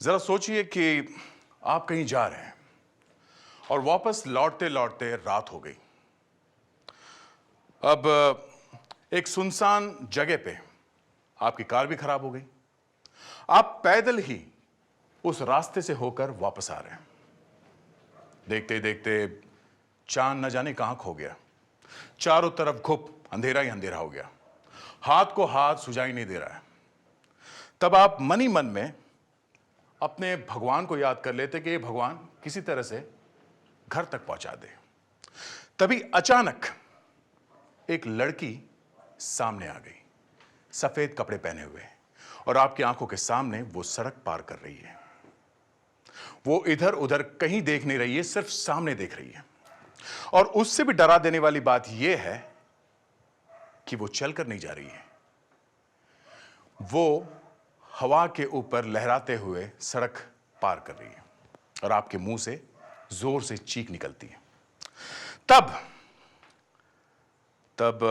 जरा सोचिए कि आप कहीं जा रहे हैं और वापस लौटते लौटते रात हो गई। अब एक सुनसान जगह पे आपकी कार भी खराब हो गई। आप पैदल ही उस रास्ते से होकर वापस आ रहे हैं। देखते देखते चांद न जाने कहां खो गया। चारों तरफ घुप अंधेरा ही अंधेरा हो गया। हाथ को हाथ सुझाई नहीं दे रहा है। तब आप मन ही मन में अपने भगवान को याद कर लेते कि ये भगवान किसी तरह से घर तक पहुंचा दे। तभी अचानक एक लड़की सामने आ गई, सफेद कपड़े पहने हुए, और आपकी आंखों के सामने वो सड़क पार कर रही है। वो इधर उधर कहीं देख नहीं रही है, सिर्फ सामने देख रही है। और उससे भी डरा देने वाली बात यह है कि वो चलकर नहीं जा रही है, वो हवा के ऊपर लहराते हुए सड़क पार कर रही है और आपके मुंह से जोर से चीख निकलती है। तब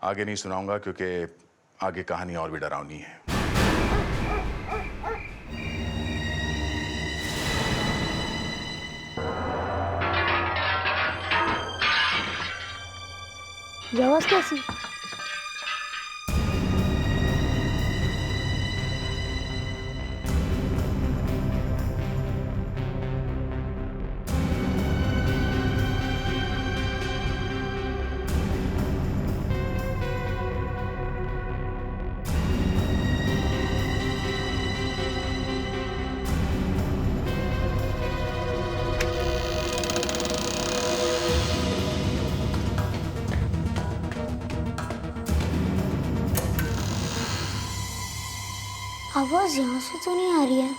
आगे नहीं सुनाऊंगा क्योंकि आगे कहानी और भी डरावनी है। ये आवाज कैसी? आवाज यहाँ से तो नहीं आ रही है।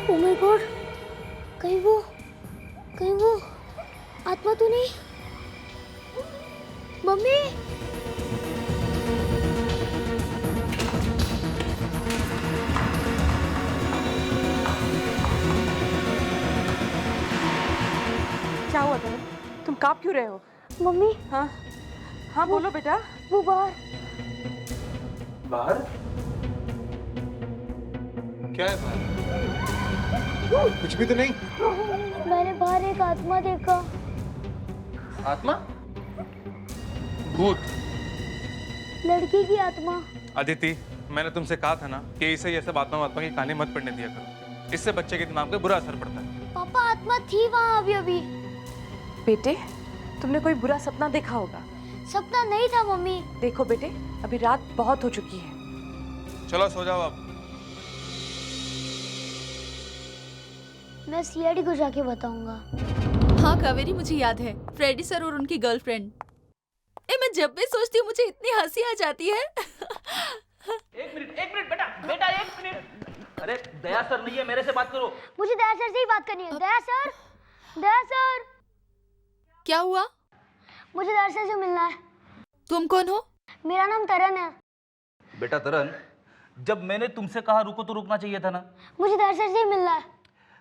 ओह माय गॉड, कहीं वो आत्मा तो नहीं? मम्मी, क्या हुआ तनु? तुम कांप क्यों रहे हो? मम्मी, हाँ हाँ बोलो बेटा। वो बाहर। बाहर? क्या है बाहर? कुछ भी तो नहीं। मैंने बाहर एक आत्मा देखा। आत्मा? भूत? लड़की की आत्मा। अदिति, मैंने तुमसे कहा था ना कि इसे ये सब आत्मा की कहानी मत पढ़ने दिया करो। इससे बच्चे के दिमाग पे बुरा असर पड़ता है। पापा, आत्मा थी वहाँ अभी। बेटे, तुमने कोई बुरा सपना देखा होगा। सपना नहीं था मम्मी। देखो बेटे, अभी रात बहुत हो चुकी है। चलो सो जाओ अब। मैं सीआईडी को जाके बताऊंगा। हाँ कावेरी, मुझे याद है, फ्रेडी सर और उनकी गर्लफ्रेंड। मैं जब भी सोचती हूँ मुझे इतनी हंसी आ जाती है। एक मिनट बेटा एक मिनट। अरे दया सर नहीं है, मेरे से बात करो। मुझे दया सर से ही बात करनी है। दया सर। क्या हुआ? मुझे दया सर से मिलना है। तुम कौन हो? मेरा नाम तरन है। बेटा तरन, जब मैंने तुमसे कहा रुको तो रुकना चाहिए था ना। मुझे दया सर से ही मिलना है।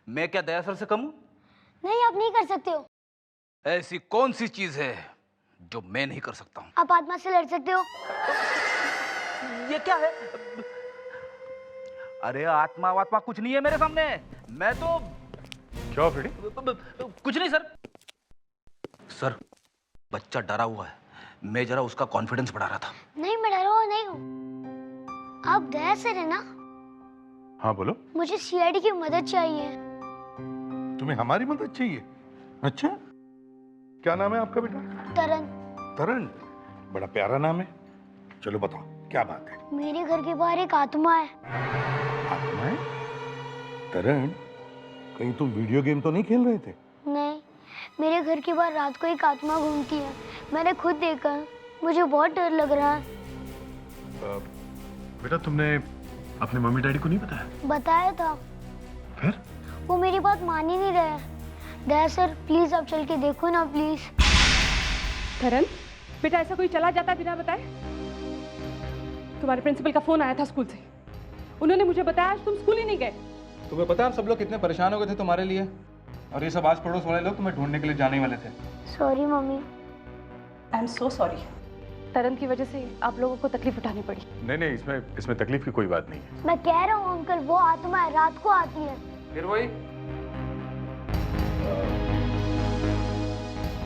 मैं क्या दया सर से कम हूं? नहीं, आप नहीं कर सकते हो। ऐसी कौन सी चीज है जो मैं नहीं कर सकता हूं? आप आत्मा से लड़ सकते हो। ये क्या है? अरे आत्मा कुछ नहीं है मेरे सामने। मैं तो क्या फ्रेडी? कुछ नहीं सर, बच्चा डरा हुआ है। मैं जरा उसका कॉन्फिडेंस बढ़ा रहा था। नहीं, मैं डरा हुआ नहीं हूँ। आप दया सर है ना? हाँ बोलो। मुझे सीआईडी की मदद चाहिए। तुम्हें हमारी मदद चाहिए? अच्छा, क्या नाम है आपका बेटा? तरन। तरन? बड़ा प्यारा नाम है। चलो बताओ क्या बात है। मेरे घर के बाहर एक आत्मा है। आत्मा है? तरण, कहीं तुम वीडियो गेम तो नहीं खेल रहे थे? नहीं, मेरे घर के बाहर रात को एक आत्मा घूमती है। मैंने खुद देखा है। मुझे बहुत डर लग रहा है। बेटा तुमने अपने मम्मी डैडी को नहीं बताया? बताया था, फिर? वो मेरी बात मान ही नहीं रहे। दया सर प्लीज आप चल के देखो ना प्लीज। करण, बेटा ऐसा कोई चला जाता बिना बताए? तुम्हारे प्रिंसिपल का फोन आया था स्कूल से। उन्होंने मुझे बताया आज तुम स्कूल ही नहीं गए। तुम्हें पता है हम सब लोग कितने परेशान हो गए थे तुम्हारे लिए, और ये सब आस पड़ोस वाले लोग तुम्हें ढूंढने के लिए जाने ही वाले थे। Sorry mummy. I am so sorry. Taran की वजह से आप लोगों को तकलीफ उठानी पड़ी। नहीं, इसमें तकलीफ की कोई बात नहीं है। मैं कह रहा हूँ अंकल, वो आत्मा है, रात को आती है। फिर वही,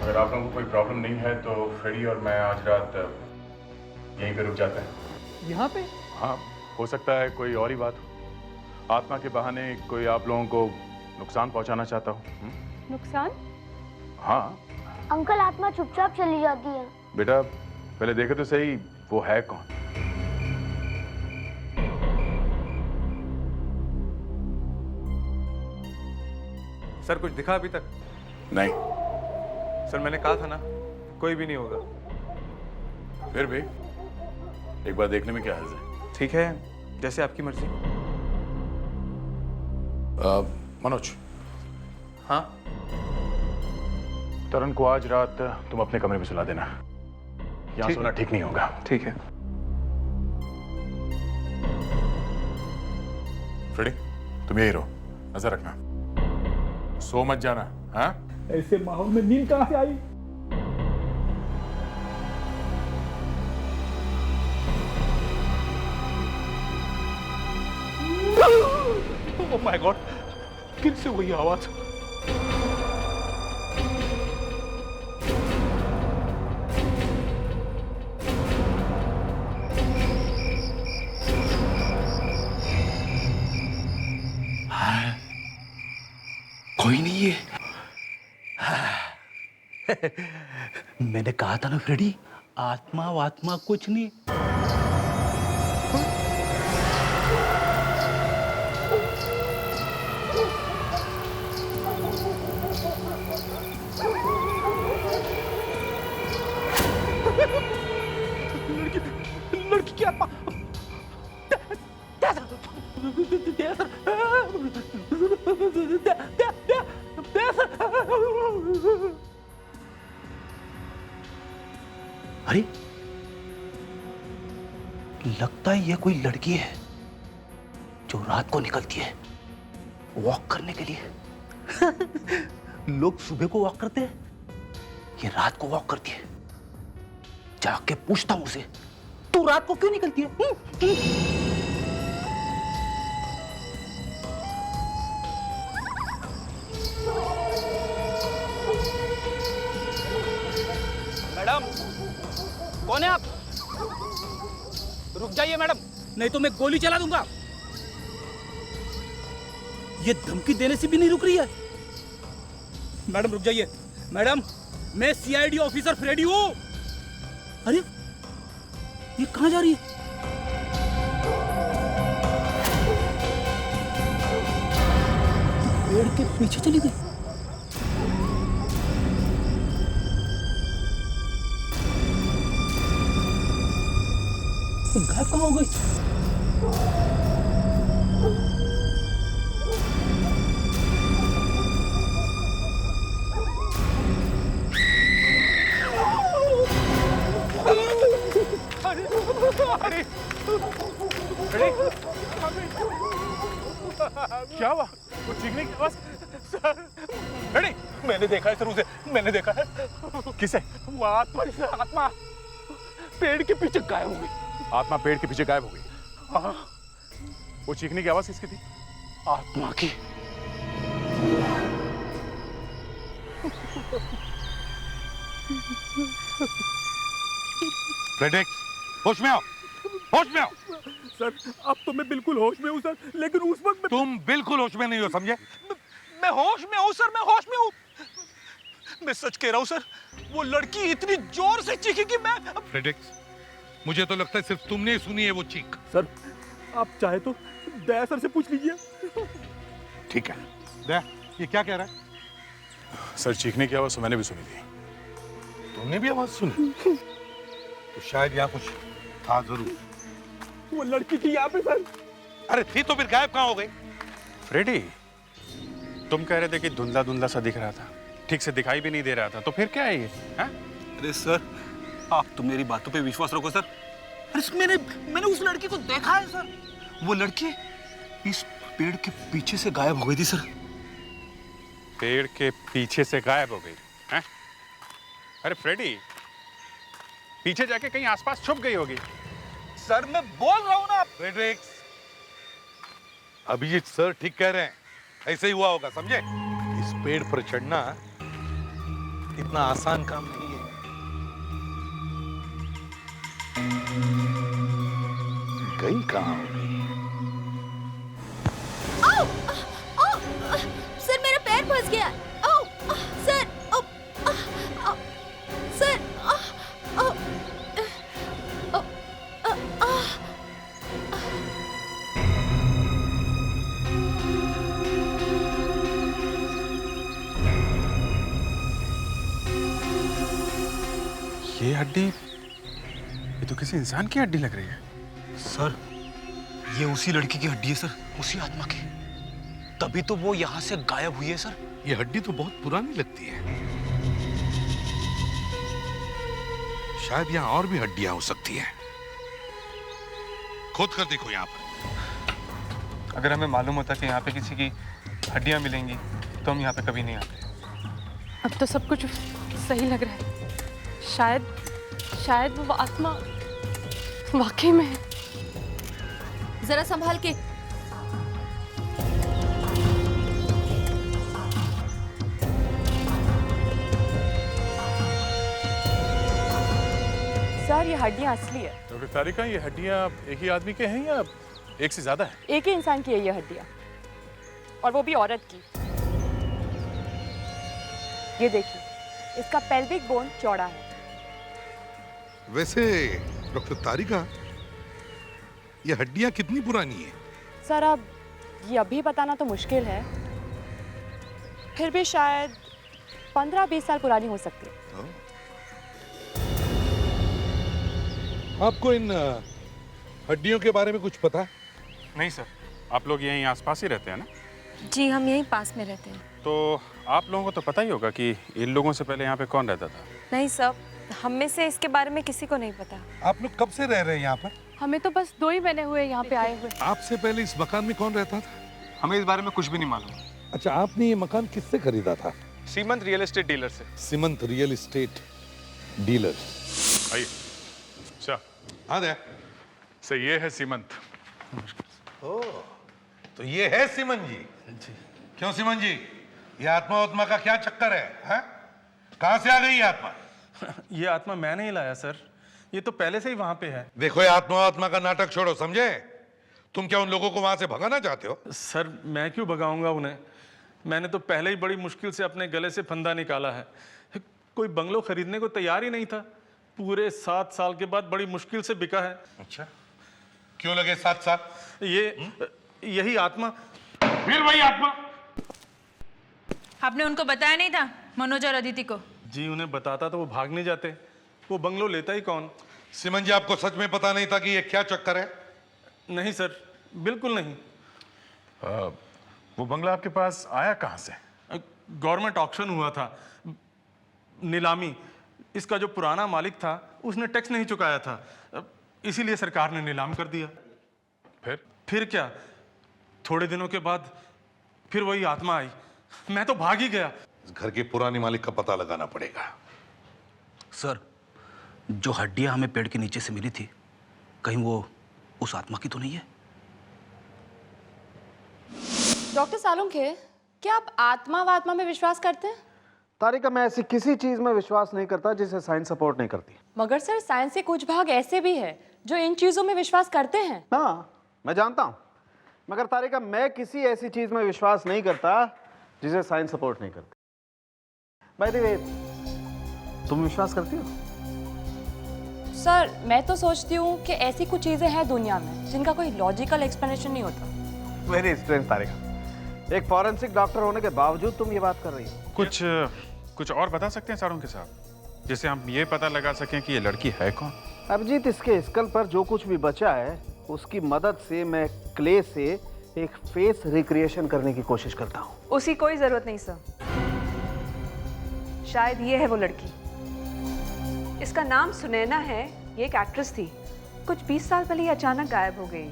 अगर आप लोगों को कोई प्रॉब्लम नहीं है तो फ्रेडी और मैं आज रात यहीं पे रुक जाते हैं। यहाँ पे? हाँ, हो सकता है कोई और ही बात हो। आत्मा के बहाने कोई आप लोगों को नुकसान पहुंचाना चाहता हूँ। नुकसान? हाँ अंकल आत्मा चुपचाप चली जाती है। बेटा, पहले देखे तो सही वो है कौन। सर कुछ दिखा अभी तक? नहीं। सर मैंने कहा था ना, कोई भी नहीं होगा। फिर भी एक बार देखने में क्या हर्ज है? ठीक है, जैसे आपकी मर्जी। मनोज। हाँ? तरन को आज रात तुम अपने कमरे में सुला देना। यहाँ सोना ठीक नहीं होगा। ठीक है। फ्रेडी, तुम यही रहो, नजर रखना, सो मत जाना। हाँ? ऐसे माहौल में नींद कहाँ से आई? ओह माय गॉड, फिर से वही आवाज। कोई नहीं है। मैंने कहा था ना फ्रेडी, आत्मा वात्मा कुछ नहीं। लड़की की आत्मा। अरे लगता है ये कोई लड़की है जो रात को निकलती है वॉक करने के लिए। लोग सुबह को वॉक करते हैं, ये रात को वॉक करती है। जाके पूछता हूं उसे, तू रात को क्यों निकलती है? मैडम, कौन है आप? रुक जाइए मैडम, नहीं तो मैं गोली चला दूंगा। ये धमकी देने से भी नहीं रुक रही है। मैडम रुक जाइए। मैडम, मैं सीआईडी ऑफिसर फ्रेडी हूं। अरे ये कहां जा रही है? पेड़ के पीछे चली गई। गायब कहाँ हो गई? क्या हुआ? वो चीखने की आवाज? रेडी, मैंने देखा है सर उसे, मैंने देखा है। किसे? वो आत्मा, आत्मा पेड़ के पीछे गायब हो गई। आत्मा पेड़ के पीछे गायब हो गई? हाँ। वो चीखने की आवाज किसकी थी? आत्मा की। फ्रेडेक्स, होश में आओ, होश में आओ। सर अब तो मैं बिल्कुल होश में हूँ सर, लेकिन उस वक्त तुम बिल्कुल होश में नहीं हो, समझे? मैं होश में हूँ सर, मैं होश में हूँ। मैं सच कह रहा हूँ सर, वो लड़की इतनी जोर से चीखी कि मैं। फ्रेडेक्स, मुझे तो लगता है सिर्फ तुमने ही सुनी है वो चीख। सर आप चाहे तो दया सर से पूछ लीजिए। ठीक है। दे, ये क्या कह रहा है? सर चीखने की आवाज तो मैंने भी सुनी थी। तुमने भी आवाज सुनी? तो शायद यहाँ कुछ था जरूर। वो लड़की थी यहाँ पे सर। अरे थी तो फिर गायब कहाँ हो गई? फ्रेडी, तुम कह रहे थे कि धुंधला धुंधला सा दिख रहा था, ठीक से दिखाई भी नहीं दे रहा था, तो फिर क्या है ये? हाँ? अरे सर, आप तो मेरी बातों पे विश्वास रखो सर। अरे मैंने उस लड़की को देखा है सर। वो लड़की इस पेड़ के पीछे से गायब हो गई थी सर। पेड़ के पीछे से गायब हो गई? हैं? अरे फ्रेडी, पीछे जाके कहीं आसपास छुप गई होगी। सर मैं बोल रहा हूँ ना। फ्रेडरिक्स, अभिजीत सर ठीक कह रहे हैं, ऐसे ही हुआ होगा, समझे? इस पेड़ पर चढ़ना इतना आसान काम नहीं है। गई कहाँ होगी? सर मेरा पैर फंस गया। सर सर ये हड्डी, ये तो किसी इंसान की हड्डी लग रही है। सर ये उसी लड़की की हड्डी है सर, उसी आत्मा की। तभी तो वो यहाँ से गायब हुई है सर। ये हड्डी तो बहुत पुरानी लगती है। शायद यहाँ और भी हड्डियां हो सकती हैं। खोद कर देखो यहाँ पर। अगर हमें मालूम होता कि यहाँ पे किसी की हड्डियाँ मिलेंगी तो हम यहाँ पे कभी नहीं आते। अब तो सब कुछ सही लग रहा है। शायद वो आत्मा वाकई में है। जरा संभाल के। सर ये हड्डियां असली है। डॉक्टर तारिका, ये हड्डियां एक ही आदमी के हैं या एक से ज्यादा है? एक ही इंसान की है ये हड्डियां, और वो भी औरत की। ये देखिए, इसका पेल्विक बोन चौड़ा है। वैसे डॉक्टर तारिका, ये हड्डियां कितनी पुरानी है? सर अब ये अभी बताना तो मुश्किल है, फिर भी शायद 15-20 साल पुरानी हो सकती है। आपको इन हड्डियों के बारे में कुछ पता है? नहीं सर, आप लोग यहीं आसपास ही रहते हैं ना? जी हम यहीं पास में रहते हैं। तो आप लोगों को तो पता ही होगा कि इन लोगों से पहले यहाँ पे कौन रहता था। नहीं सर, हम में से इसके बारे में किसी को नहीं पता। आप लोग कब से रह रहे हैं यहाँ पर? हमें तो बस 2 ही महीने हुए यहाँ पे आए हुए। आपसे पहले इस मकान में कौन रहता था? हमें इस बारे में कुछ भी नहीं मालूम। अच्छा, आपने ये मकान किससे खरीदा था? सीमंत रियल एस्टेट डीलर से। सीमंत रियल एस्टेट डीलर। आइए। अच्छा, हाँ दे। सर ये है सीमंत। ओ, तो ये है सीमंत जी। क्यों सीमंत जी, ये आत्मा का क्या चक्कर है? कहाँ से आ गई ये आत्मा? ये आत्मा मैं नहीं लाया सर, ये तो पहले से ही वहां पे है। देखो, ये आत्मा का नाटक छोड़ो, समझे? तुम क्या उन लोगों को वहां से भगाना चाहते हो? सर मैं क्यों भगाऊंगा उन्हें? मैंने तो पहले ही बड़ी मुश्किल से अपने गले से फंदा निकाला है। कोई बंगलो खरीदने को तैयार ही नहीं था। पूरे 7 साल के बाद बड़ी मुश्किल से बिका है। अच्छा, क्यों लगे 7 साल? यही आत्मा। फिर वही आत्मा? आपने उनको बताया नहीं था, मनोज और अदिति को? जी उन्हें बताता तो वो भाग नहीं जाते। वो बंगलो लेता ही कौन? सीमंत जी, आपको सच में पता नहीं था कि ये क्या चक्कर है? नहीं सर, बिल्कुल नहीं। वो बंगला आपके पास आया कहाँ से? गवर्नमेंट ऑक्शन हुआ था, नीलामी। इसका जो पुराना मालिक था उसने टैक्स नहीं चुकाया था, इसीलिए सरकार ने नीलाम कर दिया। फिर क्या, थोड़े दिनों के बाद फिर वही आत्मा आई। मैं तो भाग ही गया। इस घर के पुराने मालिक का पता लगाना पड़ेगा। सर, जो हड्डियां हमें पेड़ के नीचे से मिली थी, कहीं वो उस आत्मा की तो नहीं है? डॉक्टर सालुंखे, क्या आप आत्मा में विश्वास करते हैं? तारिका, मैं ऐसी किसी चीज में विश्वास नहीं करता जिसे साइंस सपोर्ट नहीं करती। मगर सर साइंस के कुछ भाग ऐसे भी है जो इन चीजों में विश्वास करते हैं। हाँ, मैं जानता हूँ, मगर तारिका मैं किसी ऐसी चीज में विश्वास नहीं करता जिसे साइंस सपोर्ट नहीं करती। बाय द वे, तुम विश्वास करती हो? सर मैं तो सोचती हूँ कि ऐसी कुछ चीजें हैं दुनिया में जिनका कोई लॉजिकल एक्सप्लेनेशन नहीं होता। वेरी स्ट्रेंज तारिका, एक फॉरेंसिक डॉक्टर होने के बावजूद तुम ये बात कर रही हो। कुछ और बता सकते हैं सर उनके साथ, जिससे हम ये पता लगा सकें कि ये लड़की है कौन? अभिजीत, इसके स्कल पर जो कुछ भी बचा है उसकी मदद से मैं क्ले से एक फेस रिक्रिएशन करने की कोशिश करता हूँ। उसकी कोई जरूरत नहीं सर। शायद ये है वो लड़की। इसका नाम सुनैना है, ये एक एक्ट्रेस थी। कुछ 20 साल पहले ये अचानक गायब हो गई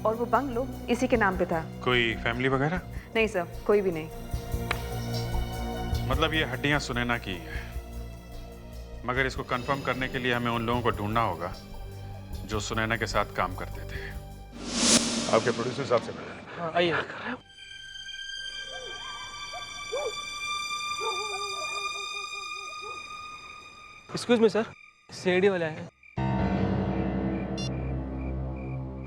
और वो बंगलो इसी के नाम पे था। कोई फैमिली वगैरह? नहीं सर, कोई भी नहीं। मतलब ये हड्डियां सुनैना की है, मगर इसको कंफर्म करने के लिए हमें उन लोगों को ढूंढना होगा जो सुनैना के साथ काम करते थे। आपके प्रोड्यूसर साहब से मिले। आइए। एक्सक्यूज मी सर, सीआईडी वाले हैं।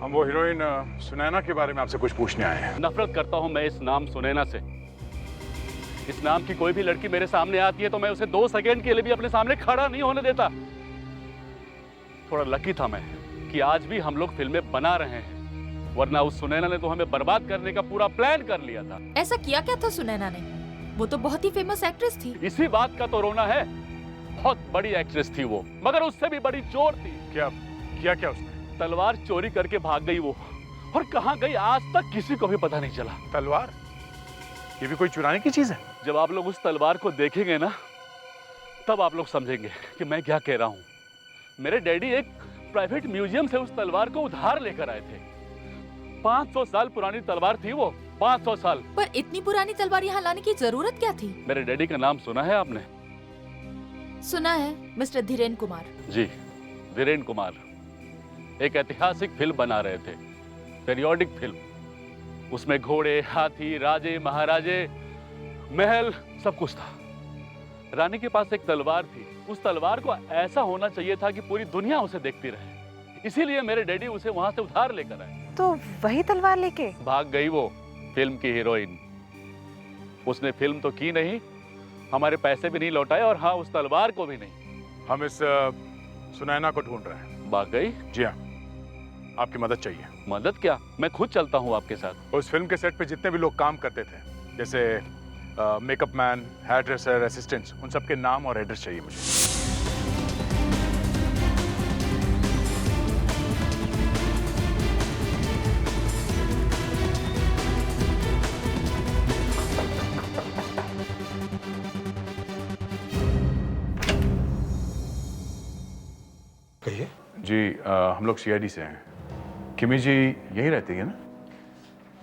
हम वो हीरोइन सुनैना के बारे में आपसे कुछ पूछने आए हैं। नफरत करता हूं मैं इस नाम सुनैना से। इस नाम की कोई भी लड़की मेरे सामने आती है तो मैं उसे 2 सेकंड के लिए भी अपने सामने खड़ा नहीं होने देता। थोड़ा लकी था मैं कि आज भी हम लोग फिल्में बना रहे हैं, वरना उस सुनैना ने तो हमें बर्बाद करने का पूरा प्लान कर लिया था। ऐसा किया क्या था सुनैना ने? वो तो बहुत ही फेमस एक्ट्रेस थी। इसी बात का तो रोना है। बहुत बड़ी एक्ट्रेस थी वो, मगर उससे भी बड़ी चोर थी। क्या किया क्या उसने? तलवार चोरी करके भाग गई वो, और कहाँ गई आज तक किसी को भी पता नहीं चला। तलवार? ये भी कोई चुराने की चीज है? जब आप लोग उस तलवार को देखेंगे ना, तब आप लोग समझेंगे कि मैं क्या कह रहा हूँ। मेरे डैडी एक प्राइवेट म्यूजियम से उस तलवार को उधार लेकर आए थे। 500 साल पुरानी तलवार थी वो, 500 साल। पर इतनी पुरानी तलवार यहाँ लाने की जरूरत क्या थी? मेरे डैडी का नाम सुना है आपने? सुना है, मिस्टर धीरेन कुमार। जी, धीरेन कुमार एक ऐतिहासिक फिल्म बना रहे थे, पीरियोडिक फिल्म। उसमें घोड़े, हाथी, राजे, महाराजे, महल, सब कुछ था। रानी के पास एक तलवार थी। उस तलवार को ऐसा होना चाहिए था कि पूरी दुनिया उसे देखती रहे। इसीलिए मेरे डैडी उसे वहां से उधार लेकर आए। तो वही तलवार लेके भाग गई वो फिल्म की हीरोइन। उसने फिल्म तो की नहीं, हमारे पैसे भी नहीं लौटाए, और हाँ, उस तलवार को भी नहीं। हम इस सुनैना को ढूंढ रहे हैं। भाग गई? जी हाँ, आपकी मदद चाहिए। मदद क्या? मैं खुद चलता हूँ आपके साथ। उस फिल्म के सेट पे जितने भी लोग काम करते थे, जैसे makeup man, hairdresser, assistants, उन सबके नाम और एड्रेस चाहिए मुझे। कहिए। जी, हम लोग सीआईडी से हैं। किमी जी यहीं रहती है ना?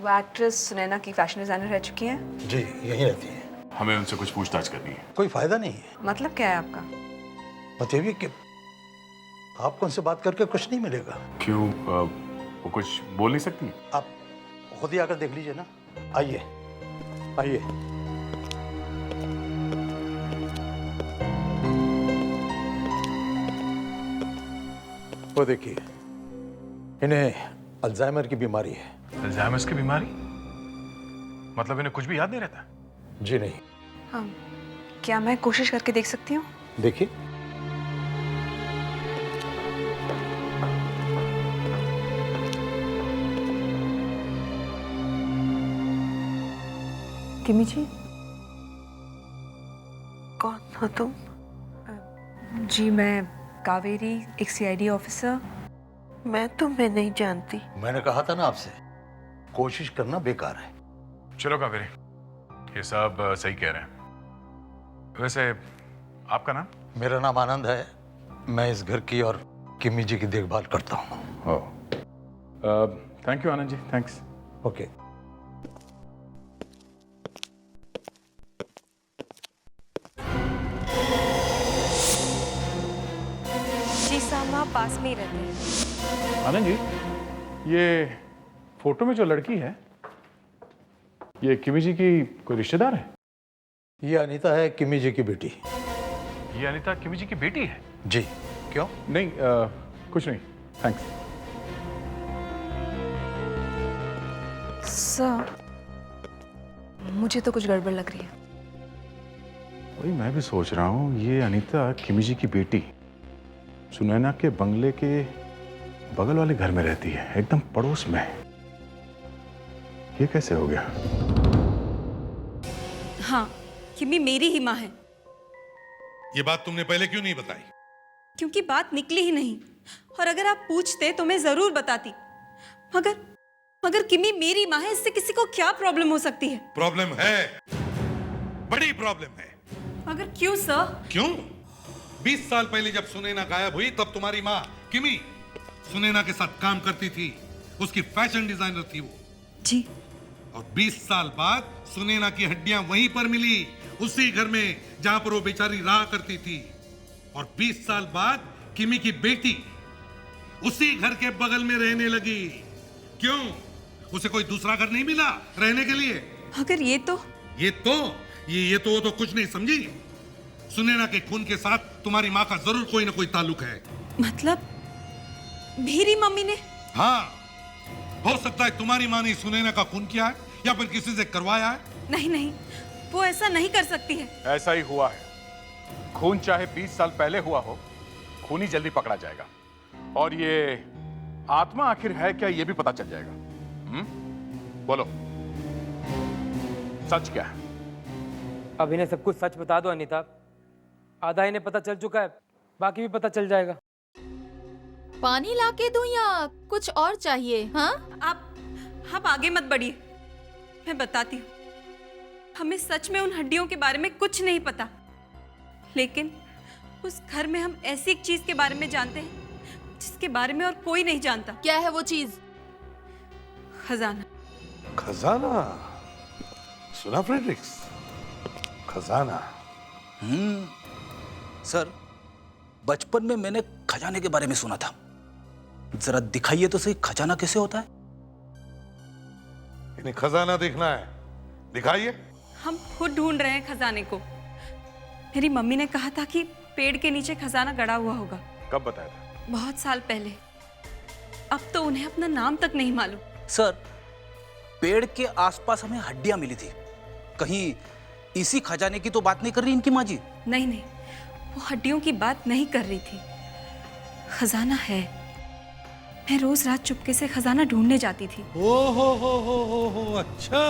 वो एक्ट्रेस सुनैना की फैशन डिजाइनर रह चुकी हैं। जी, यहीं रहती है। हमें उनसे कुछ पूछताछ करनी है। कोई फायदा नहीं है। मतलब क्या है आपका? मतलब ये कि आपको उनसे बात करके कुछ नहीं मिलेगा। क्यों? वो कुछ बोल नहीं सकती? आप खुद ही आकर देख लीजिए ना। आइए आइए। वो देखिए, इन्हें अल्जाइमर की बीमारी है। अल्जाइमर की बीमारी? मतलब इन्हें कुछ भी याद नहीं रहता? जी नहीं। हाँ, क्या मैं कोशिश करके देख सकती हूँ? देखिए। किमी जी, कौन हो तुम? जी, मैं कावेरी, एक सीआईडी ऑफिसर। मैं तुम्हें नहीं जानती। मैंने कहा था ना आपसे, कोशिश करना बेकार है। चलो कावेरी, ये सब सही कह रहे हैं। वैसे आपका नाम? मेरा नाम आनंद है। मैं इस घर की और किमी जी की देखभाल करता हूँ। Thank you Anand ji, thanks. Okay. जी सामा पास में ही रहते हैं। आनंद जी, ये फोटो में जो लड़की है, ये किमी जी की कोई रिश्तेदार है? ये अनीता है, किमी जी की बेटी। ये अनीता किमी जी की बेटी है? जी। क्यों? नहीं, कुछ नहीं, थैंक्स। सर, मुझे तो कुछ गड़बड़ लग रही है। वही मैं भी सोच रहा हूँ, ये अनीता किमी जी की बेटी सुनैना के बंगले के बगल वाले घर में रहती है, एकदम पड़ोस में। ये कैसे हो गया? हाँ, किमी मेरी ही माँ है। ये बात तुमने पहले क्यों नहीं बताई? क्योंकि बात निकली ही नहीं, और अगर आप पूछते तो मैं जरूर बताती। मगर किमी मेरी माँ है, इससे किसी को क्या प्रॉब्लम हो सकती है? प्रॉब्लम है, बड़ी प्रॉब्लम है। मगर क्यों सर? क्यों? 20 साल पहले जब सुनैना गायब हुई तब तुम्हारी माँ किमी सुनैना के साथ काम करती थी। उसकी फैशन डिजाइनर थी वो। जी। और 20 साल बाद सुनैना की हड्डियां वहीं पर मिली, उसी घर में जहां पर वो बेचारी रहा करती थी। और 20 साल बाद किमी की बेटी उसी घर के बगल में रहने लगी। क्यों? उसे कोई दूसरा घर नहीं मिला रहने के लिए? अगर ये तो वो तो कुछ नहीं समझी। सुनैना के खून के साथ तुम्हारी माँ का जरूर कोई ना कोई ताल्लुक है। मतलब मेरी मम्मी ने? हाँ, हो सकता है तुम्हारी माँ ने सुनैना का खून किया है या फिर किसी से करवाया है। नहीं, वो ऐसा नहीं कर सकती है। ऐसा ही हुआ है। खून चाहे 20 साल पहले हुआ हो, खूनी जल्दी पकड़ा जाएगा। और ये आत्मा आखिर है क्या, ये भी पता चल जाएगा। बोलो, सच क्या है? अब इन्हें सब कुछ सच बता दो अनीता। आधा इन्हें पता चल चुका है, बाकी भी पता चल जाएगा। पानी लाके दूं या कुछ और चाहिए? हाँ, आप आगे मत बढ़िए, मैं बताती हूँ। हमें सच में उन हड्डियों के बारे में कुछ नहीं पता, लेकिन उस घर में हम ऐसी एक चीज के बारे में जानते हैं जिसके बारे में और कोई नहीं जानता। क्या है वो चीज? खजाना। खजाना? सुना फ्रेडरिक्स? खजाना। सर, बचपन में मैंने खजाने के बारे में सुना था। जरा दिखाइए तो सही, खजाना कैसे होता है? इन्हें खजाना देखना है, दिखाइए। हम खुद ढूंढ रहे हैं खजाने को। मेरी मम्मी ने कहा था कि पेड़ के नीचे खजाना गड़ा हुआ होगा। कब बताया था? बहुत साल पहले। अब तो उन्हें अपना नाम तक नहीं मालूम। सर, पेड़ के आसपास हमें हड्डियां मिली थी। कहीं इसी खजाने की तो बात नहीं कर रही इनकी माँ जी? नहीं, वो हड्डियों की बात नहीं कर रही थी। खजाना है। मैं रोज रात चुपके से खजाना ढूंढने जाती थी। हो, अच्छा,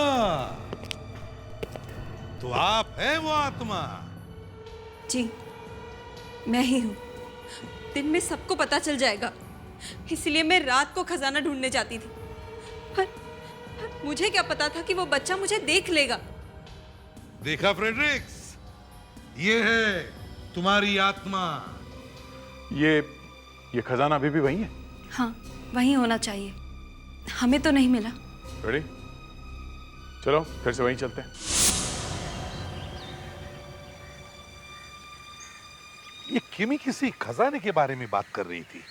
तो आप हैं वो आत्मा? जी, मैं ही हूँ। दिन में सबको पता चल जाएगा, इसलिए मैं रात को खजाना ढूंढने जाती थी। पर मुझे क्या पता था कि वो बच्चा मुझे देख लेगा। देखा फ्रेडरिक्स, ये है तुम्हारी आत्मा। ये खजाना अभी भी वही है? हाँ, वही होना चाहिए। हमें तो नहीं मिला। रेडी? चलो फिर से वहीं चलते हैं। ये किमी किसी खजाने के बारे में बात कर रही थी।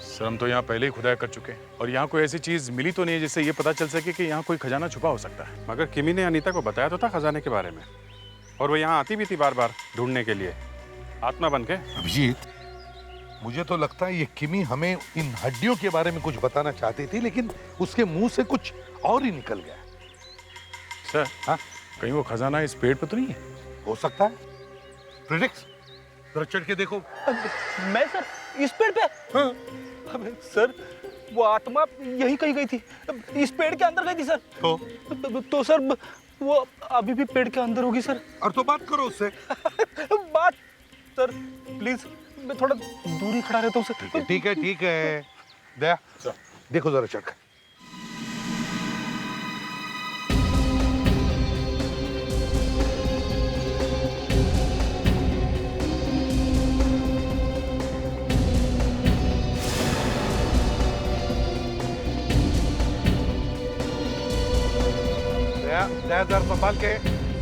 सर, हम तो यहाँ पहले ही खुदाई कर चुके हैं और यहाँ कोई ऐसी चीज मिली तो नहीं है जिससे ये पता चल सके कि यहाँ कोई खजाना छुपा हो सकता है। मगर किमी ने अनीता को बताया तो था खजाने के बारे में, और वो यहाँ आती भी थी बार बार ढूंढने के लिए, आत्मा बन के। अभिजीत, मुझे तो लगता है ये किमी हमें इन हड्डियों के बारे में कुछ बताना चाहती थी, लेकिन उसके मुंह से कुछ और ही निकल गया। सर, हाँ, कहीं वो खजाना इस पेड़ पे तो नहीं है? हो सकता है। फ्रेडरिक्स, जरा चढ़ के देखो। मैं सर, इस पेड़ पे? हाँ। अबे सर, वो आत्मा यही कहीं गई थी, इस पेड़ के अंदर गई थी सर। तो सर वो अभी भी पेड़ के अंदर होगी सर। और तो बात करो उससे। बात सर, प्लीज, मैं थोड़ा दूरी खड़ा रहता हूँ सर। ठीक है। दया, देखो जरा चढ़ कर। दया, संभाल के।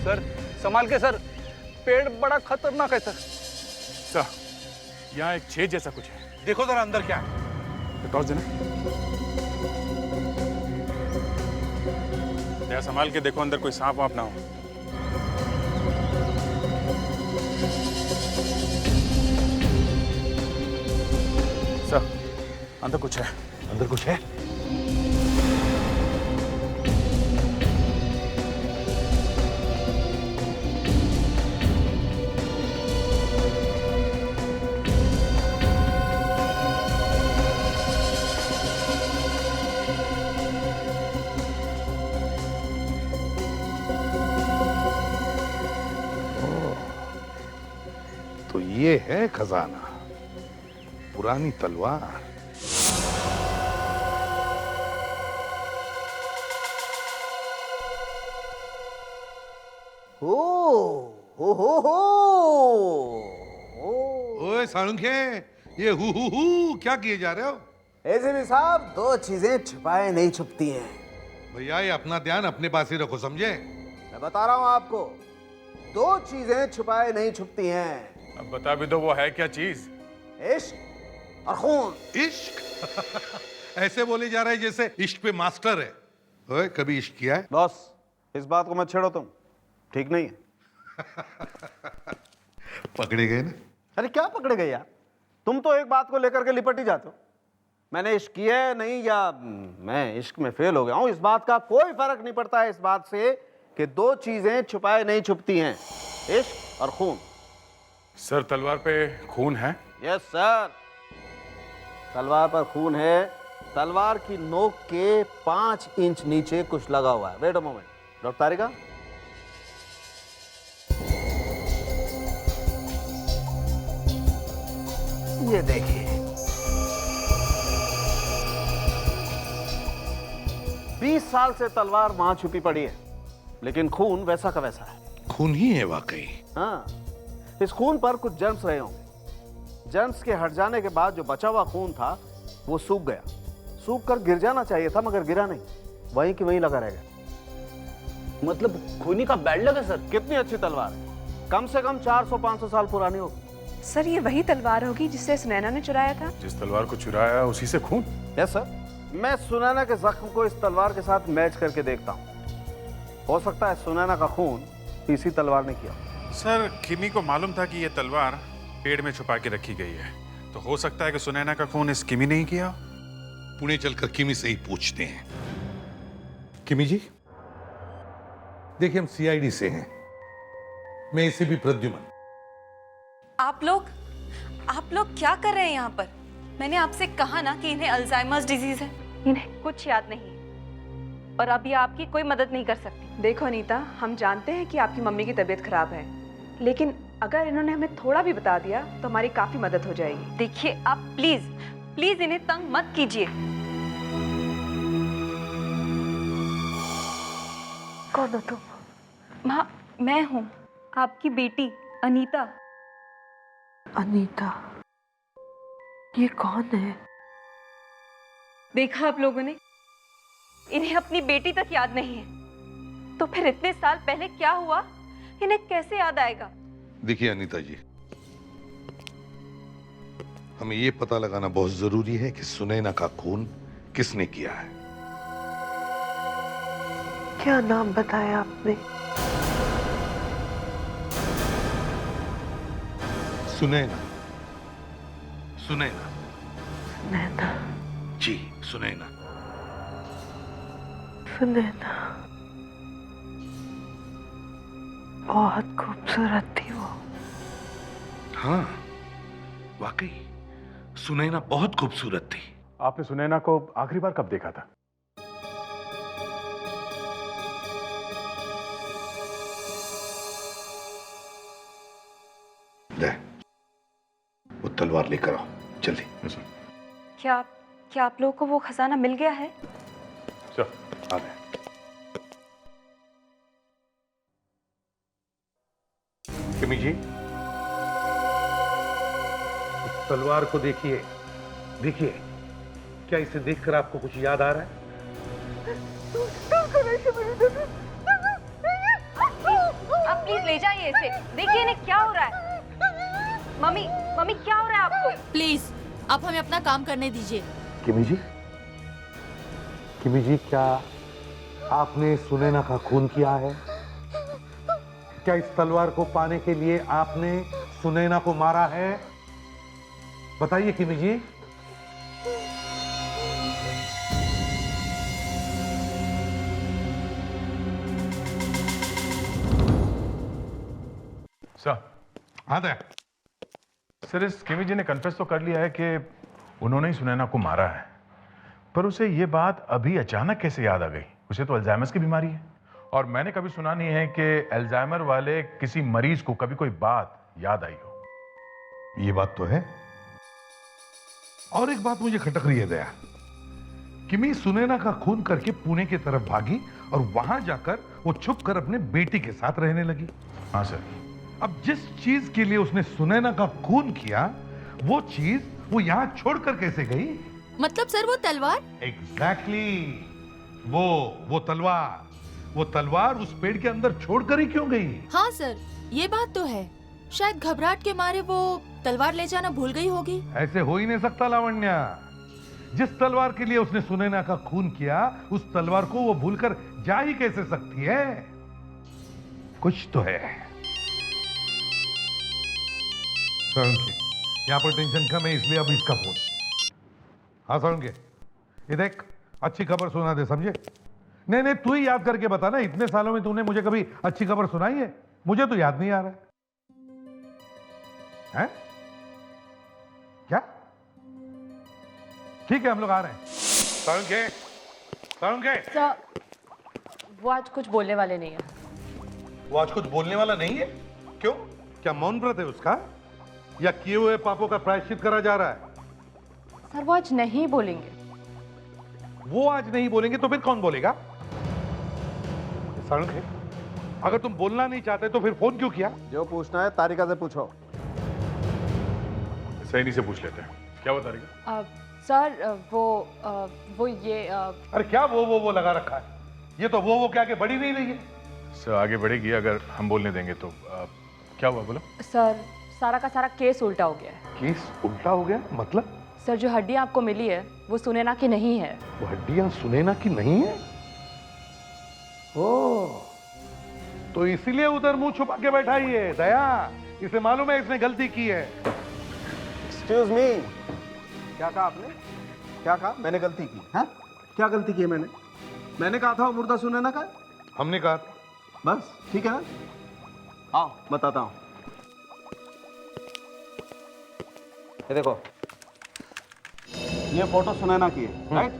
सर, संभाल के सर, पेड़ बड़ा खतरनाक है सर। सर, यहाँ एक छेद जैसा कुछ है। देखो जरा अंदर क्या है। टॉर्च देना। दया, संभाल के देखो अंदर कोई सांप वाप ना हो। सर, अंदर कुछ है। अंदर कुछ है? ये है खजाना, पुरानी तलवार। हो ओए सालुंखे, ये हु क्या किए जा रहे हो? एसीपी साहब, दो चीजें छिपाए नहीं छुपती हैं। भैया ये अपना ध्यान अपने पास ही रखो, समझे? मैं बता रहा हूं आपको, दो चीजें छुपाए नहीं छुपती हैं। अब बता भी दो, वो है क्या चीज? इश्क और खून। इश्क? ऐसे बोले जा रहा है जैसे इश्क पे मास्टर है। ओए, कभी इश्क किया है? बॉस, इस बात को मत छेड़ो, तुम ठीक नहीं है। पकड़े गए ना? अरे क्या पकड़े गए यार, तुम तो एक बात को लेकर के लिपट ही जाते हो। मैंने इश्क किया है नहीं, या मैं इश्क में फेल हो गया हूं, इस बात का कोई फर्क नहीं पड़ता है इस बात से कि दो चीजें छुपाए नहीं छुपती हैं, इश्क और खून। सर, तलवार पे खून है? यस सर, तलवार पर खून है। तलवार की नोक के 5 इंच नीचे कुछ लगा हुआ है। वेट अ मोमेंट, डॉक्टर तारिका। ये देखिए, 20 साल से तलवार वहां छुपी पड़ी है, लेकिन खून वैसा का वैसा है। खून ही है वाकई। हाँ, इस खून पर कुछ जर्म्स रहे होंगे। जर्म्स के हट जाने के बाद जो बचा हुआ खून था वो सूख गया। सूख कर गिर जाना चाहिए था, मगर गिरा नहीं, वहीं की वहीं लगा रह गया। मतलब खूनी का बैड लक है सर। कितनी अच्छी तलवार है, कम से कम 400-500 साल पुरानी होगी। सर, ये वही तलवार होगी जिससे सुनैना ने चुराया था? जिस तलवार को चुराया उसी से खून? यस सर, मैं सुनैना के जख्म को इस तलवार के साथ मैच करके देखता हूँ। हो सकता है सुनैना का खून इसी तलवार ने किया। सर, किमी को मालूम था कि यह तलवार पेड़ में छुपा के रखी गई है, तो हो सकता है कि सुनैना का खून इस किमी ने ही किया। पुणे चलकर किमी से ही पूछते हैं। किमी जी, देखिए हम सीआईडी से हैं, मैं इसे भी प्रद्युमन। आप लोग क्या कर रहे हैं यहाँ पर? मैंने आपसे कहा ना कि इन्हें अल्जाइमर्स डिजीज है, इन्हें कुछ याद नहीं, और अब ये आपकी कोई मदद नहीं कर सकती। देखो अनीता, हम जानते हैं कि आपकी मम्मी की तबीयत खराब है, लेकिन अगर इन्होंने हमें थोड़ा भी बता दिया तो हमारी काफी मदद हो जाएगी। देखिए, आप प्लीज इन्हें तंग मत कीजिए। कौन हो तुम? माँ, मैं हूँ आपकी बेटी अनीता। अनीता? ये कौन है? देखा आप लोगों ने, इन्हें अपनी बेटी तक याद नहीं है, तो फिर इतने साल पहले क्या हुआ इन्हें कैसे याद आएगा? देखिए अनीता जी, हमें ये पता लगाना बहुत जरूरी है कि सुनैना का खून किसने किया है। क्या नाम बताया आपने? सुनैना। सुनैना। सुनैना? जी, सुनैना। सुनैना बहुत खूबसूरत थी वो। हाँ, वाकई सुनैना बहुत खूबसूरत थी। आपने सुनैना को आखिरी बार कब देखा था? ले, वो तलवार लेकर आओ जल्दी। क्या आप लोगों को वो खजाना मिल गया है? चल, आ गए। किमी जी, इस तलवार को देखिए, देखिए, क्या इसे देखकर आपको कुछ याद आ रहा है? आप प्लीज ले जाइए इसे। देखिए इन्हें क्या हो रहा है। मम्मी क्या हो रहा है आपको? प्लीज आप हमें अपना काम करने दीजिए। किमी जी, क्या आपने सुनैना का खून किया है? क्या इस तलवार को पाने के लिए आपने सुनैना को मारा है? बताइए किमी जी। सर, हाँ दे। सर, इस किमी जी ने कन्फेस तो कर लिया है कि उन्होंने ही सुनैना को मारा है, पर उसे ये बात अभी अचानक कैसे याद आ गई? उसे तो अल्जाइमर की बीमारी है, और मैंने कभी सुना नहीं है कि अल्जाइमर वाले किसी मरीज को कभी कोई बात याद आई हो। ये बात तो है। और एक बात मुझे खटक रही है दया, किमी सुनैना का खून करके पुणे की तरफ भागी और वहां जाकर वो छुप कर अपने बेटी के साथ रहने लगी। हाँ सर। अब जिस चीज के लिए उसने सुनैना का खून किया, वो चीज वो यहां छोड़कर कैसे गई? मतलब सर वो तलवार? एग्जैक्टली, वो तलवार उस पेड़ के अंदर छोड़कर ही क्यों गई? हाँ सर, ये बात तो है। शायद घबराहट के मारे वो तलवार ले जाना भूल गई होगी। ऐसे हो ही नहीं सकता लावण्या। जिस तलवार के लिए उसने सुनैना का खून किया, उस तलवार को वो भूलकर जा ही कैसे सकती है? कुछ तो है। यहाँ पर टेंशन कम है, इसलिए अब इसका फोन। हाँ सारंगे, ये देख, अच्छी खबर सुना दे, समझे? नहीं, तू ही याद करके बता ना, इतने सालों में तूने मुझे कभी अच्छी खबर सुनाई है? मुझे तो याद नहीं आ रहा है। क्या? ठीक है, हम लोग आ रहे हैं। सारंगे, सर, वो आज कुछ बोलने वाले नहीं है। वो आज कुछ बोलने वाला नहीं है? क्यों? क्या मौन व्रत है उसका, या किए हुए पापों का प्रायश्चित करा जा रहा है? सर, वो आज नहीं बोलेंगे। वो आज नहीं बोलेंगे तो फिर कौन बोलेगा? सारंगे, अगर तुम बोलना नहीं चाहते तो फिर फोन क्यों किया? जो पूछना है तारिका से पूछो। सैनी से पूछ लेते हैं। क्या हुआ तारिका? सर, वो ये अरे क्या वो लगा रखा है? ये तो वो क्या के बढ़ी नहीं रही है। सर आगे बढ़ेगी अगर हम बोलने देंगे तो। क्या हुआ, बोलो। सर, सारा का सारा केस उल्टा हो गया है। केस उल्टा हो गया मतलब? सर, जो हड्डियां आपको मिली है वो सुनैना की नहीं है। वो हड्डियां सुनैना की नहीं है? ओह, तो इसीलिए उधर मुंह छुपा के बैठा ही है। दया, इसे मालूम है इसने गलती की है। एक्सक्यूज मी, क्या कहा आपने? क्या कहा? मैंने गलती की है? क्या गलती की है मैंने? मैंने कहा था वो मुर्दा सुनैना का है। हमने कहा, बस ठीक है ना? आओ बताता हूं। ये देखो, ये फोटो सुनैना की है, राइट?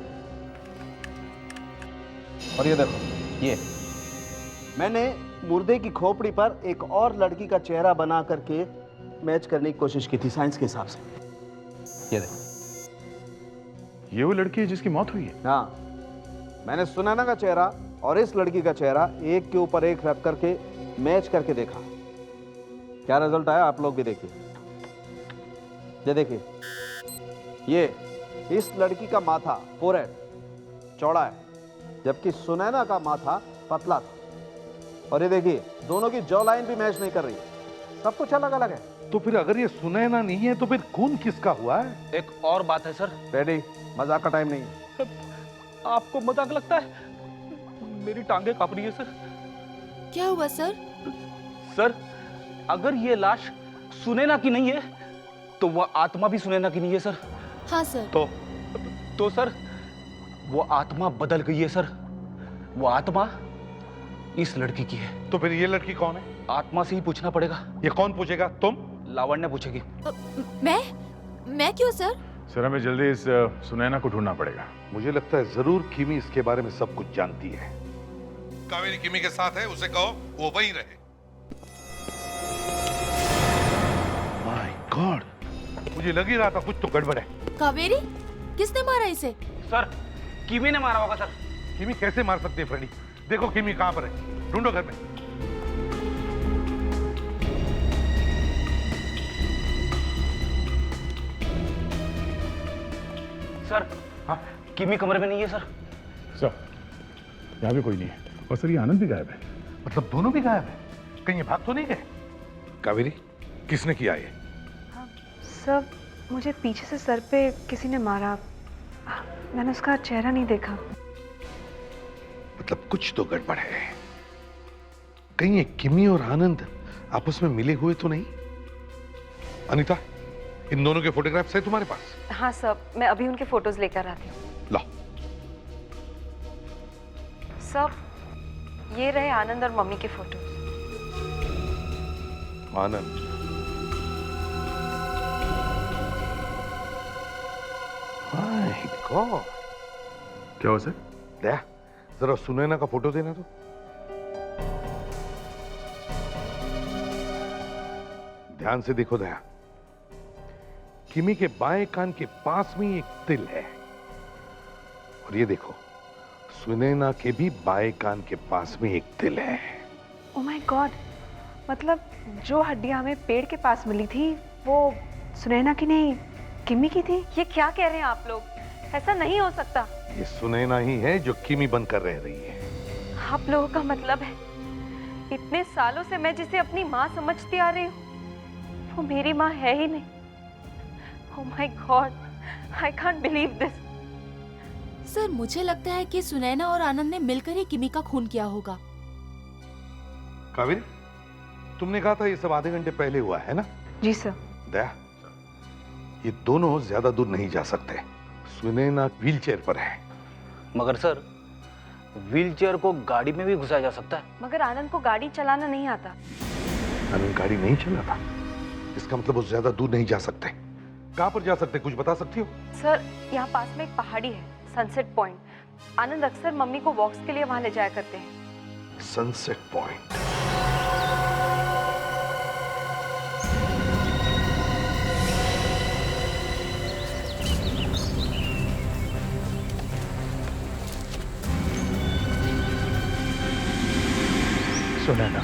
और ये देखो, ये मैंने मुर्दे की खोपड़ी पर एक और लड़की का चेहरा बना करके मैच करने की कोशिश की थी साइंस के हिसाब से। ये देखो, ये वो लड़की है जिसकी मौत हुई है? हाँ, मैंने सुनैना का चेहरा और इस लड़की का चेहरा एक के ऊपर एक रख करके मैच करके देखा। क्या रिजल्ट आया आप लोग भी देखिए। ये देखिए, ये इस लड़की का माथा फोरहेड चौड़ा है, जबकि सुनैना का माथा पतला था। और ये देखिए, दोनों की जॉ लाइन भी मैच नहीं कर रही है, सब कुछ अलग अलग है। तो फिर अगर ये सुनैना नहीं है तो फिर खून किसका हुआ है? एक और बात है सर। रेडी, मजाक का टाइम नहीं है। आपको मजाक लगता है? मेरी टांगे कांप रही है सर। क्या हुआ सर? सर, अगर ये लाश सुनैना की नहीं है तो वह आत्मा भी सुनैना की नहीं है सर। हाँ सर। तो सर, वो आत्मा बदल गई है सर। वो आत्मा इस लड़की की है। तो फिर ये लड़की कौन है? आत्मा से ही पूछना पड़ेगा। ये कौन पूछेगा? तुम? लावण्य पूछेगी। मैं क्यों सर? सर हमें जल्दी इस सुनैना को ढूंढना पड़ेगा। मुझे लगता है जरूर किमी इसके बारे में सब कुछ जानती है। कावेरी किमी के साथ है, उसे कहो वो वहीं रहे। माय गॉड, मुझे लग ही रहा था कुछ तो गड़बड़ है। कावेरी? किसने मारा इसे? सर, किमी ने मारा होगा सर। किमी कैसे मार सकते हैं फ्रेडी? देखो किमी कहां पर है, ढूंढो घर में। सर, हाँ, किमी कमरे में नहीं है सर। सर, यहाँ भी कोई नहीं है। और सर ये आनंद भी गायब है। मतलब दोनों भी गायब है? कहीं ये भाग तो नहीं गए? कावेरी, किसने किया ये? सब मुझे पीछे से सर पे किसी ने मारा। मैंने उसका चेहरा नहीं देखा। मतलब कुछ तो गड़बड़ है। कहीं ये किमी और आनंद आपस में मिले हुए तो नहीं? अनीता, इन दोनों के फोटोग्राफ्स है तुम्हारे पास? हाँ सर, मैं अभी उनके फोटोज लेकर आती हूँ। लाओ। सब ये रहे आनंद और मम्मी के फोटोज। आनंद, क्या हो सर? दया, जरा सुनैना का फोटो देना तो। ध्यान से देखो दया, किमी के बाएं कान के पास में एक तिल है, और ये देखो सुनैना के भी बाएं कान के पास में एक तिल है। ओह माय गॉड, मतलब जो हड्डियां हमें पेड़ के पास मिली थी वो सुनैना की नहीं, किमी की थी। ये क्या कह रहे हैं आप लोग? ऐसा नहीं हो सकता। ये सुनैना ही है जो किमी बनकर रह रही है। आप लोगों का मतलब है इतने सालों से मैं जिसे अपनी माँ समझती आ रही हूँ वो मेरी माँ है ही नहीं। Oh my God, I can't believe this. Sir मुझे लगता है कि सुनैना और आनंद ने मिलकर ही किमी का खून किया होगा। कावेरी, तुमने कहा था ये सब आधे घंटे पहले हुआ है ना? जी सर। दया, ये दोनों ज्यादा दूर नहीं जा सकते। सुनैना व्हीलचेयर पर है। मगर सर, व्हीलचेयर को गाड़ी में भी घुसाया जा सकता है। मगर आनंद को गाड़ी चलाना नहीं आता। आनंद गाड़ी नहीं चलाता, इसका मतलब वो ज्यादा दूर नहीं जा सकते। कहां पर जा सकते, कुछ बता सकती हो? सर यहाँ पास में एक पहाड़ी है, सनसेट पॉइंट। आनंद अक्सर मम्मी को वॉक्स के लिए वहां ले जाया करते हैं। Sunset point. सुनैना,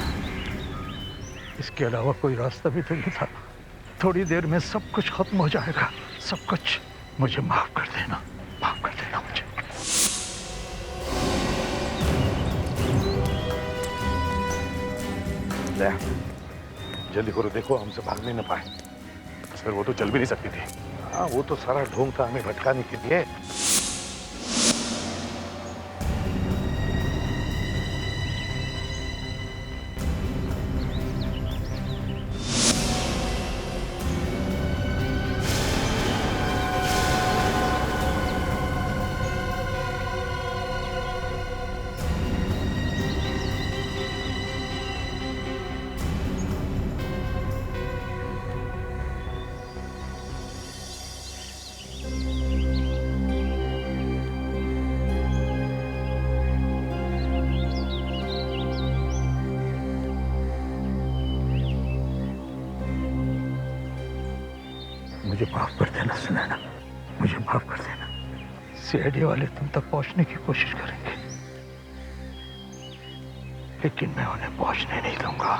इसके अलावा कोई रास्ता भी तो नहीं था। थोड़ी देर में सब कुछ खत्म हो जाएगा, सब कुछ। मुझे माफ कर देना, माफ कर देना मुझे। जल्दी करो, देखो हमसे भाग नहीं न पाए। सर वो तो चल भी नहीं सकती थी। हाँ, वो तो सारा ढोंग था हमें भटकाने के लिए। मुझे माफ कर देना सुनैना, मुझे माफ कर देना। सीआईडी वाले तुम तक पहुंचने की कोशिश करेंगे, लेकिन मैं उन्हें पहुंचने नहीं दूंगा,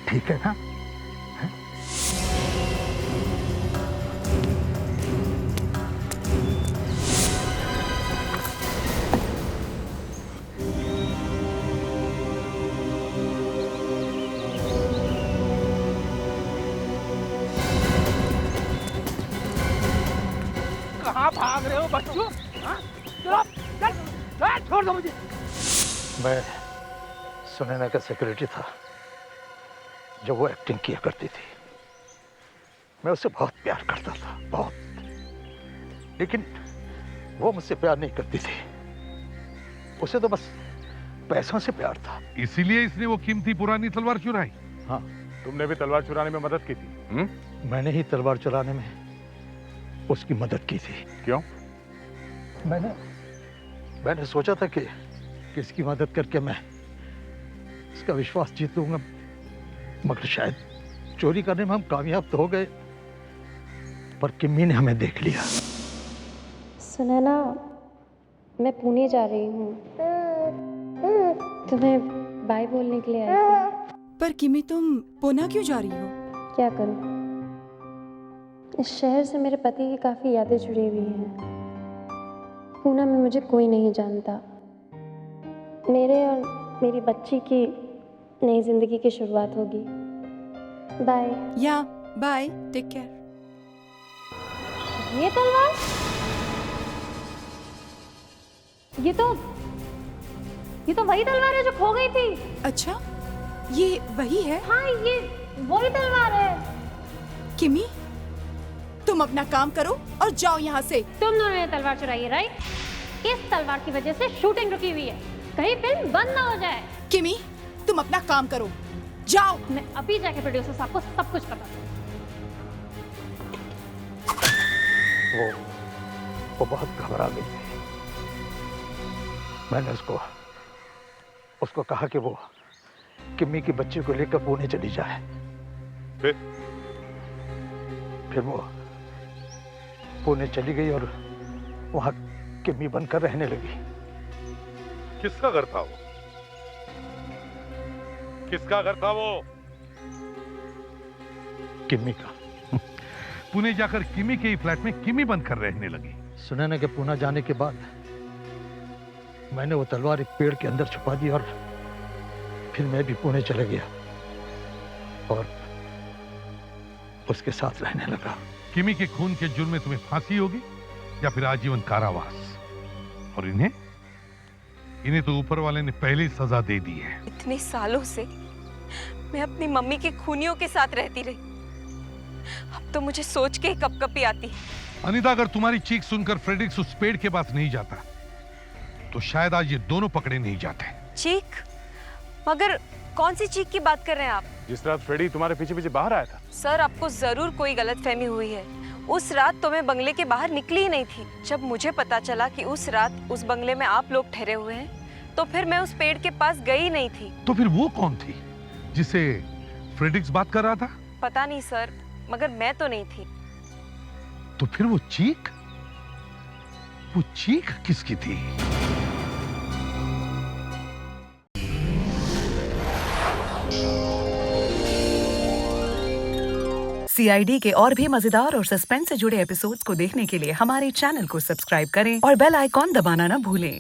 ठीक है ना? कहाँ भाग रहे हो बच्चों? हाँ? चलो, चल, चल, छोड़ दो मुझे। मैं सुनैना का सेक्रेटरी था जब वो एक्टिंग किया करती थी। मैं उससे बहुत प्यार करता था, बहुत। लेकिन वो मुझसे प्यार नहीं करती थी, उसे तो बस पैसों से प्यार था। इसीलिए इसने वो कीमती पुरानी तलवार चुराई। हाँ, तुमने भी तलवार चुराने में मदद की थी? मैंने ही तलवार चुराने में उसकी मदद की थी। क्यों? मैंने सोचा था कि इसकी मदद करके मैं इसका विश्वास जीत लूंगा, मगर शायद चोरी करने में हम कामयाब तो हो गए, पर किम्मी ने हमें देख लिया। सुनैना, मैं पुणे जा रही हूँ, तुम्हें बाय बोलने के लिए आई थी। पर किमी, तुम पुणे क्यों जा रही हो? क्या करूँ, इस शहर से मेरे पति की काफ़ी यादें जुड़ी हुई हैं। पुणे में मुझे कोई नहीं जानता। मेरे और मेरी बच्ची की नई जिंदगी की शुरुआत होगी। बाय। या बाय, टेक केयर। ये तलवार, ये तो वही तलवार है जो खो गई थी। अच्छा, ये वही है? हाँ, ये वही तलवार है। किमी, तुम अपना काम करो और जाओ यहाँ से। तुम दोनों ने तलवार चुराई है, राइट? इस तलवार की वजह से शूटिंग रुकी हुई है, कहीं फिल्म बंद ना हो जाए। किमी, तुम अपना काम करो, जाओ। मैं अभी जाके प्रोड्यूसर साहब को सब कुछ बता दूँ। वो बहुत घबरा गई थी। मैंने उसको कहा कि वो किम्मी की बच्ची को लेकर पुणे चली जाए। फिर वो पुणे चली गई और वहां किमी बनकर रहने लगी। किसका घर था वो? किसका घर था वो? किमी का। पुणे जाकर किमी के ही फ्लैट में किमी बनकर रहने लगी। सुनैना के पुणे जाने के बाद मैंने वो तलवार एक पेड़ के अंदर छुपा दी और फिर मैं भी पुणे चला गया और उसके साथ रहने लगा। किमी के खून के जुर्म में तुम्हें फांसी होगी या फिर आजीवन कारावास। और इन्हें तो ऊपर वाले ने पहले ही सजा दे दी है। इतने सालों से मैं अपनी मम्मी के खूनियों के साथ रहती रही, अब तो मुझे सोच के ही कपकपी आती है। अनीता, अगर तुम्हारी चीख सुनकर फ्रेडरिक्स उस पेड़ के पास नहीं जाता तो शायद आज ये दोनों पकड़े नहीं जाते। चीख? मगर कौन सी चीख की बात कर रहे हैं आप? जिस रात फ्रेडी तुम्हारे पीछे पीछे बाहर आया था। सर, आपको जरूर कोई गलतफहमी हुई है। उस रात तो मैं बंगले के बाहर निकली ही नहीं थी। जब मुझे पता चला कि उस रात उस बंगले में आप लोग ठहरे हुए हैं तो फिर मैं उस पेड़ के पास गई नहीं थी। तो फिर वो कौन थी जिसे फ्रेडरिक्स बात कर रहा था? पता नहीं सर, मगर मैं तो नहीं थी। तो फिर वो चीख किसकी थी? CID के और भी मजेदार और सस्पेंस से जुड़े एपिसोड्स को देखने के लिए हमारे चैनल को सब्सक्राइब करें और बेल आइकॉन दबाना ना भूलें।